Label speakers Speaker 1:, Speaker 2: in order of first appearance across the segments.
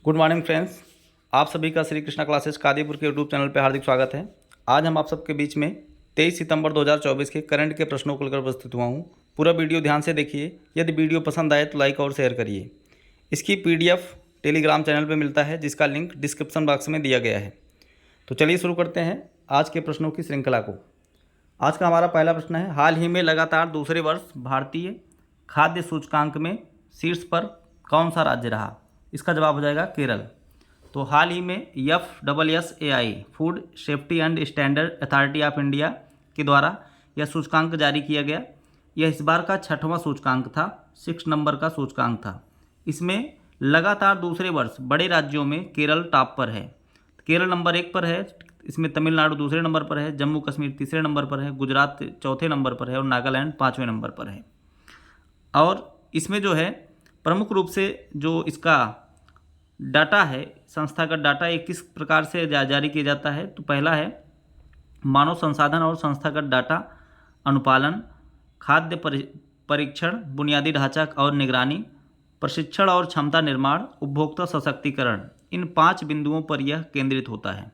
Speaker 1: Good morning friends, आप सभी का श्री कृष्णा क्लासेस कादीपुर के यूट्यूब चैनल पर हार्दिक स्वागत है। आज हम आप सबके बीच में 23 सितंबर 2024 के करंट के प्रश्नों को लेकर उपस्थित हुआ हूँ। पूरा वीडियो ध्यान से देखिए। यदि वीडियो पसंद आए तो लाइक और शेयर करिए। इसकी पीडीएफ टेलीग्राम चैनल पर मिलता है, जिसका लिंक डिस्क्रिप्शन बॉक्स में दिया गया है। तो चलिए शुरू करते हैं आज के प्रश्नों की श्रृंखला को। आज का हमारा पहला प्रश्न है, हाल ही में लगातार दूसरे वर्ष भारतीय खाद्य सूचकांक में शीर्ष पर कौन सा राज्य रहा? इसका जवाब हो जाएगा केरल। तो हाल ही में FSSAI food safety and standard authority of India के द्वारा यह सूचकांक जारी किया गया। यह इस बार का 6वां सूचकांक था, 6 नंबर का सूचकांक था। इसमें लगातार दूसरे वर्ष बड़े राज्यों में केरल टॉप पर है। केरल नंबर 1 पर है, इसमें तमिलनाडु दूसरे नंबर पर है, जम्मू कश्मीर तीसरे नंबर पर है, गुजरात चौथे नंबर पर है और नागालैंड 5वें नंबर पर है। और इसमें जो है प्रमुख रूप से जो इसका डाटा है, संस्थागत डाटा, ये किस प्रकार से जारी किया जाता है? तो पहला है मानव संसाधन और संस्थागत डाटा अनुपालन, खाद्य परीक्षण, बुनियादी ढांचा और निगरानी, प्रशिक्षण और क्षमता निर्माण, उपभोक्ता सशक्तिकरण, इन 5 बिंदुओं पर यह केंद्रित होता है।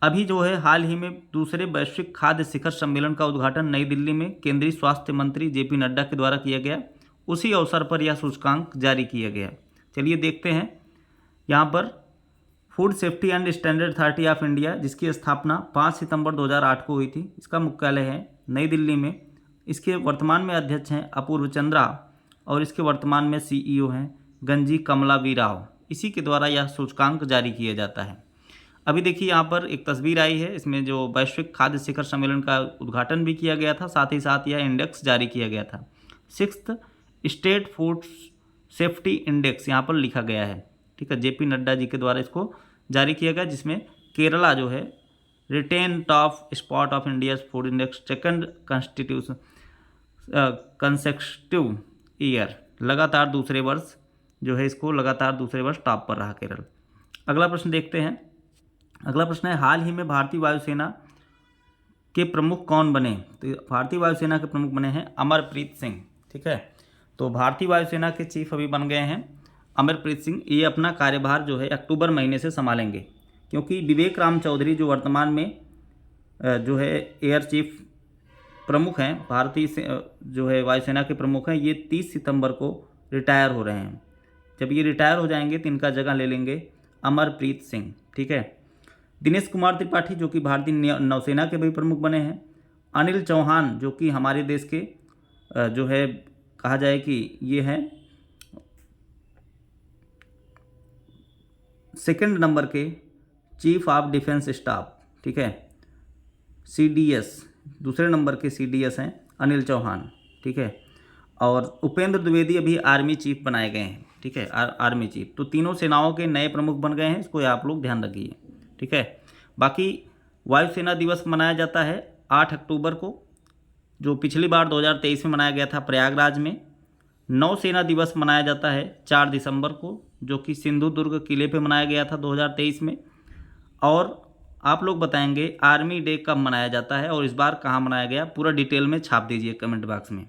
Speaker 1: अभी जो है हाल ही में दूसरे वैश्विक खाद्य शिखर सम्मेलन का उद्घाटन नई दिल्ली में केंद्रीय स्वास्थ्य मंत्री JP नड्डा के द्वारा किया गया। उसी अवसर पर यह सूचकांक जारी किया गया। चलिए देखते हैं। यहाँ पर food safety and standard authority of India, जिसकी स्थापना 5 सितंबर 2008 को हुई थी, इसका मुख्यालय है नई दिल्ली में। इसके वर्तमान में अध्यक्ष हैं अपूर्व चंद्रा और इसके वर्तमान में CEO हैं गंजी कमला वी राव। इसी के द्वारा यह सूचकांक जारी किया जाता है। अभी देखिए यहाँ पर एक तस्वीर आई है, इसमें जो वैश्विक खाद्य शिखर सम्मेलन का उद्घाटन भी किया गया था, साथ ही साथ यह इंडेक्स जारी किया गया था। 6th state food safety index यहाँ पर लिखा गया है, ठीक है। JP नड्डा जी के द्वारा इसको जारी किया गया, जिसमें केरला जो है retain top spot of India food index second consecutive year, लगातार दूसरे वर्ष जो है इसको लगातार दूसरे वर्ष टॉप पर रहा केरल। अगला प्रश्न देखते हैं। अगला प्रश्न है, हाल ही में भारतीय वायुसेना के प्रमुख कौन बने? तो भारतीय वायुसेना के प्रमुख बने हैं अमरप्रीत सिंह, ठीक है। तो भारतीय वायुसेना के चीफ अभी बन गए हैं अमरप्रीत सिंह। ये अपना कार्यभार जो है अक्टूबर महीने से संभालेंगे, क्योंकि विवेक राम चौधरी जो वर्तमान में जो है एयर चीफ प्रमुख हैं, भारतीय जो है वायुसेना के प्रमुख हैं, ये 30 सितंबर को रिटायर हो रहे हैं। जब ये रिटायर हो जाएंगे तो इनका जगह ले लेंगे अमरप्रीत सिंह, ठीक है। दिनेश कुमार त्रिपाठी जो कि भारतीय नौसेना के भी प्रमुख बने हैं। अनिल चौहान जो कि हमारे देश के जो है कहा जाए कि ये है 2nd नंबर के चीफ ऑफ डिफेंस स्टाफ, ठीक है। CDS दूसरे नंबर के CDS हैं अनिल चौहान, ठीक है। और उपेंद्र द्विवेदी अभी आर्मी चीफ बनाए गए हैं, ठीक है, आर्मी चीफ। तो तीनों सेनाओं के नए प्रमुख बन गए हैं, इसको आप लोग ध्यान रखिए, ठीक है। बाकी वायुसेना दिवस मनाया जाता है 8 अक्टूबर को, जो पिछली बार 2023 में मनाया गया था प्रयागराज में। नौसेना दिवस मनाया जाता है 4 दिसंबर को, जो कि सिंधुदुर्ग किले पे मनाया गया था 2023 में। और आप लोग बताएंगे आर्मी डे कब मनाया जाता है और इस बार कहाँ मनाया गया, पूरा डिटेल में छाप दीजिए कमेंट बॉक्स में।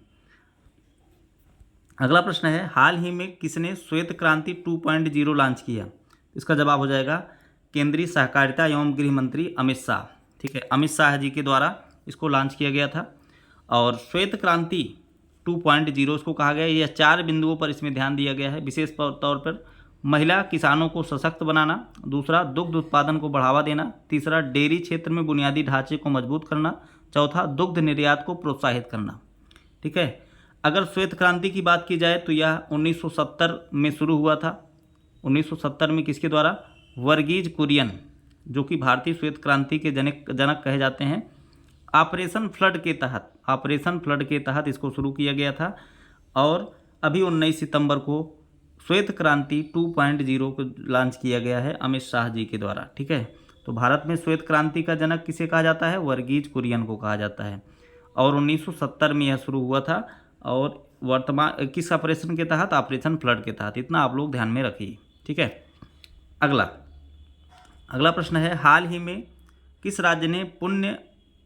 Speaker 1: अगला प्रश्न है, हाल ही में किसने श्वेत क्रांति 2.0 लॉन्च किया? इसका जवाब हो जाएगा केंद्रीय सहकारिता एवं गृह मंत्री अमित शाह, ठीक है। अमित शाह जी के द्वारा इसको लॉन्च किया गया था। और श्वेत क्रांति 2.0 इसको कहा गया। यह 4 बिंदुओं पर इसमें ध्यान दिया गया है। विशेष तौर पर महिला किसानों को सशक्त बनाना, दूसरा दुग्ध उत्पादन को बढ़ावा देना, तीसरा डेयरी क्षेत्र में बुनियादी ढांचे को मजबूत करना, चौथा दुग्ध निर्यात को प्रोत्साहित करना, ठीक है। अगर श्वेत क्रांति की बात की जाए तो यह 1970 में शुरू हुआ था। 1970 में किसके द्वारा? वर्गीज कुरियन, जो कि भारतीय श्वेत क्रांति के जनक कहे जाते हैं। ऑपरेशन फ्लड के तहत इसको शुरू किया गया था। और अभी 19 सितंबर को श्वेत क्रांति 2.0 को लॉन्च किया गया है अमित शाह जी के द्वारा, ठीक है। तो भारत में श्वेत क्रांति का जनक किसे कहा जाता है? वर्गीज कुरियन को कहा जाता है। और 1970 में यह शुरू हुआ था। और वर्तमान किस ऑपरेशन के तहत? ऑपरेशन फ्लड के तहत। इतना आप लोग ध्यान में रखिए, ठीक है। अगला प्रश्न है, हाल ही में किस राज्य ने पुण्य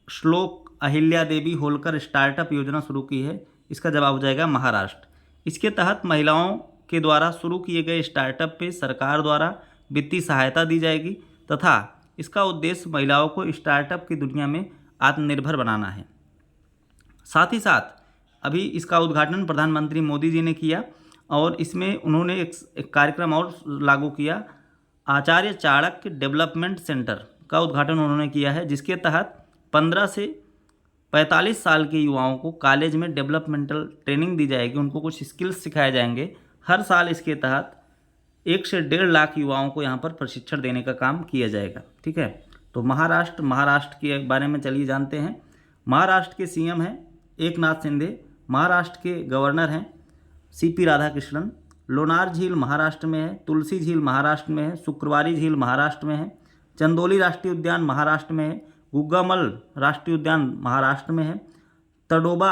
Speaker 1: श्लोक अहिल्या देवी होलकर स्टार्टअप योजना शुरू की है? इसका जवाब हो जाएगा महाराष्ट्र। इसके तहत महिलाओं के द्वारा शुरू किए गए स्टार्टअप पे सरकार द्वारा वित्तीय सहायता दी जाएगी तथा इसका उद्देश्य महिलाओं को स्टार्टअप की दुनिया में आत्मनिर्भर बनाना है। साथ ही साथ अभी इसका उद्घाटन प्रधानमंत्री मोदी जी ने किया और इसमें उन्होंने एक कार्यक्रम और लागू किया, आचार्य चाणक्य डेवलपमेंट सेंटर का उद्घाटन उन्होंने किया है, जिसके तहत 15 से 45 साल के युवाओं को कॉलेज में डेवलपमेंटल ट्रेनिंग दी जाएगी, उनको कुछ स्किल्स सिखाए जाएंगे। हर साल इसके तहत 1 से 1.5 लाख युवाओं को यहाँ पर प्रशिक्षण देने का काम किया जाएगा। ठीक है, तो महाराष्ट्र के बारे में चलिए जानते हैं। महाराष्ट्र के सीएम हैं एकनाथ शिंदे, महाराष्ट्र के गवर्नर हैं सीपी राधाकृष्णन। लोनार झील महाराष्ट्र में है, तुलसी झील महाराष्ट्र में है, शुक्रवारी झील महाराष्ट्र में है, चंदोली राष्ट्रीय उद्यान महाराष्ट्र में है, गुग्गामल राष्ट्रीय उद्यान महाराष्ट्र में है, तडोबा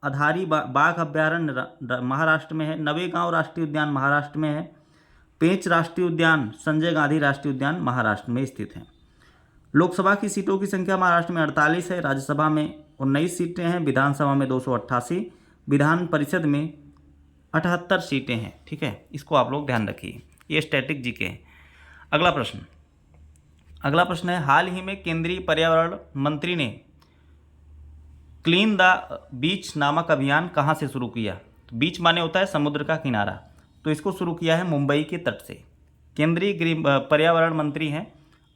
Speaker 1: अधारी बाघ अभ्यारण्य महाराष्ट्र में है, नवेगांव राष्ट्रीय उद्यान महाराष्ट्र में है, पेंच राष्ट्रीय उद्यान, संजय गांधी राष्ट्रीय उद्यान महाराष्ट्र में स्थित है। लोकसभा की सीटों की संख्या महाराष्ट्र में 48 है, राज्यसभा में 19 सीटें हैं, विधानसभा में 288, विधान परिषद में 78 सीटें हैं। ठीक है, इसको आप लोग ध्यान रखिए, ये स्टैटिक जीके है। अगला प्रश्न है, हाल ही में केंद्रीय पर्यावरण मंत्री ने क्लीन द बीच नामक अभियान कहाँ से शुरू किया? तो बीच माने होता है समुद्र का किनारा, तो इसको शुरू किया है मुंबई के तट से। केंद्रीय पर्यावरण मंत्री हैं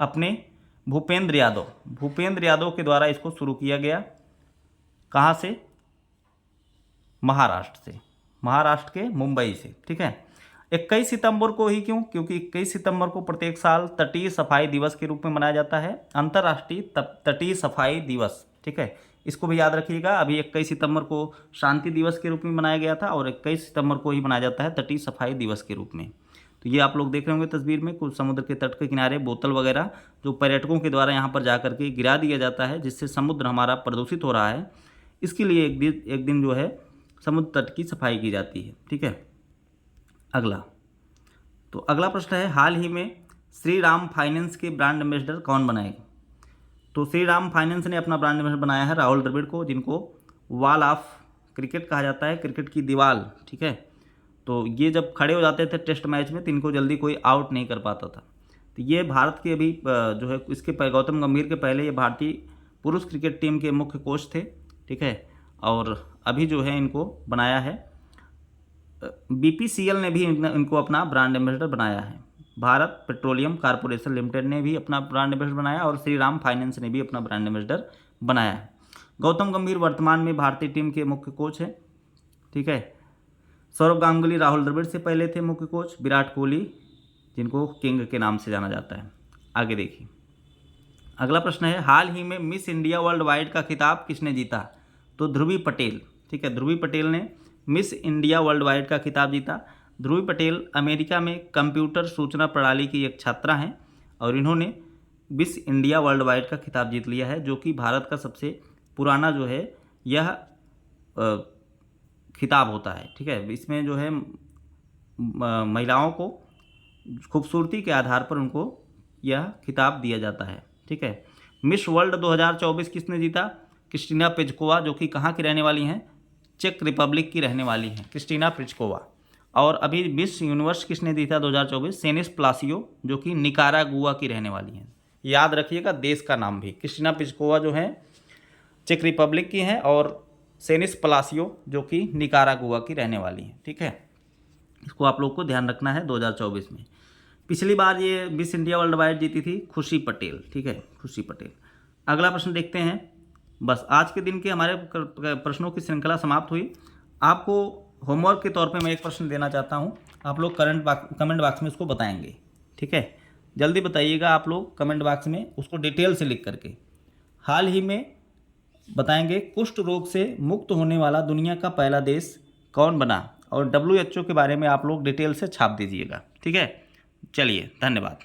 Speaker 1: अपने भूपेंद्र यादव के द्वारा इसको शुरू किया गया। कहाँ से? महाराष्ट्र के मुंबई से। ठीक है, 21 सितंबर को ही क्यों? क्योंकि 21 सितंबर को प्रत्येक साल तटीय सफाई दिवस के रूप में मनाया जाता है, अंतर्राष्ट्रीय तटीय सफाई दिवस। ठीक है, इसको भी याद रखिएगा। अभी 21 सितंबर को शांति दिवस के रूप में मनाया गया था और 21 सितंबर को ही मनाया जाता है तटीय सफाई दिवस के रूप में। तो ये आप लोग देख रहे होंगे तस्वीर में, कुछ समुद्र के तट के किनारे बोतल वगैरह जो पर्यटकों के द्वारा यहाँ पर जा करके गिरा दिया जाता है, जिससे समुद्र हमारा प्रदूषित हो रहा है। इसके लिए एक दिन जो है समुद्र तट की सफाई की जाती है। ठीक है, अगला प्रश्न है, हाल ही में श्री राम फाइनेंस के ब्रांड एम्बेसडर कौन बनाए? तो श्री राम फाइनेंस ने अपना ब्रांड एम्बेसडर बनाया है राहुल द्रविड़ को, जिनको वॉल ऑफ क्रिकेट कहा जाता है, क्रिकेट की दीवार। ठीक है, तो ये जब खड़े हो जाते थे टेस्ट मैच में तो इनको जल्दी कोई आउट नहीं कर पाता था। तो ये भारत के अभी जो है इसके गौतम गंभीर के पहले ये भारतीय पुरुष क्रिकेट टीम के मुख्य कोच थे। ठीक है, और अभी जो है इनको बनाया है BPCL ने भी इनको अपना ब्रांड एम्बेसडर बनाया है। भारत पेट्रोलियम कॉर्पोरेशन लिमिटेड ने भी अपना ब्रांड एम्बेसडर बनाया और श्री राम फाइनेंस ने भी अपना ब्रांड एम्बेसडर बनाया है। गौतम गंभीर वर्तमान में भारतीय टीम के मुख्य कोच हैं। ठीक है, सौरव गांगुली राहुल द्रविड़ से पहले थे मुख्य कोच, विराट कोहली जिनको किंग के नाम से जाना जाता है। आगे देखिए, अगला प्रश्न है, हाल ही में मिस इंडिया वर्ल्ड वाइड का खिताब किसने जीता? तो ध्रुवी पटेल। ठीक है, ध्रुवी पटेल ने मिस इंडिया वर्ल्ड वाइड का खिताब जीता। ध्रुवी पटेल अमेरिका में कंप्यूटर सूचना प्रणाली की एक छात्रा हैं और इन्होंने मिस इंडिया वर्ल्ड वाइड का खिताब जीत लिया है, जो कि भारत का सबसे पुराना जो है यह खिताब होता है। ठीक है, इसमें जो है महिलाओं को खूबसूरती के आधार पर उनको यह खिताब दिया जाता है। ठीक है, मिस वर्ल्ड 2024 किसने जीता? क्रिस्टीना पेजकोवा, जो कि कहाँ की रहने वाली हैं? चेक रिपब्लिक की रहने वाली हैं क्रिस्टीना पेजकोवा। और अभी मिस यूनिवर्स किसने जीता 2024? सेनिस प्लासियो, जो कि निकारागुआ की रहने वाली हैं। याद रखिएगा देश का नाम भी। क्रिस्टीना पेजकोवा जो है चेक रिपब्लिक की हैं और सेनिस प्लासियो जो कि निकारागुआ की रहने वाली हैं। ठीक है, इसको आप लोग को ध्यान रखना है 2024 में। पिछली बार ये मिस इंडिया वर्ल्ड वाइड जीती थी खुशी पटेल। ठीक है, खुशी पटेल। अगला प्रश्न देखते हैं। बस आज के दिन के हमारे प्रश्नों की श्रृंखला समाप्त हुई। आपको होमवर्क के तौर पे मैं एक प्रश्न देना चाहता हूँ, आप लोग कमेंट बॉक्स में उसको बताएंगे। ठीक है, जल्दी बताइएगा आप लोग कमेंट बॉक्स में उसको डिटेल से लिख करके। हाल ही में बताएंगे कुष्ठ रोग से मुक्त होने वाला दुनिया का पहला देश कौन बना, और WHO के बारे में आप लोग डिटेल से छाप दीजिएगा। ठीक है, चलिए धन्यवाद।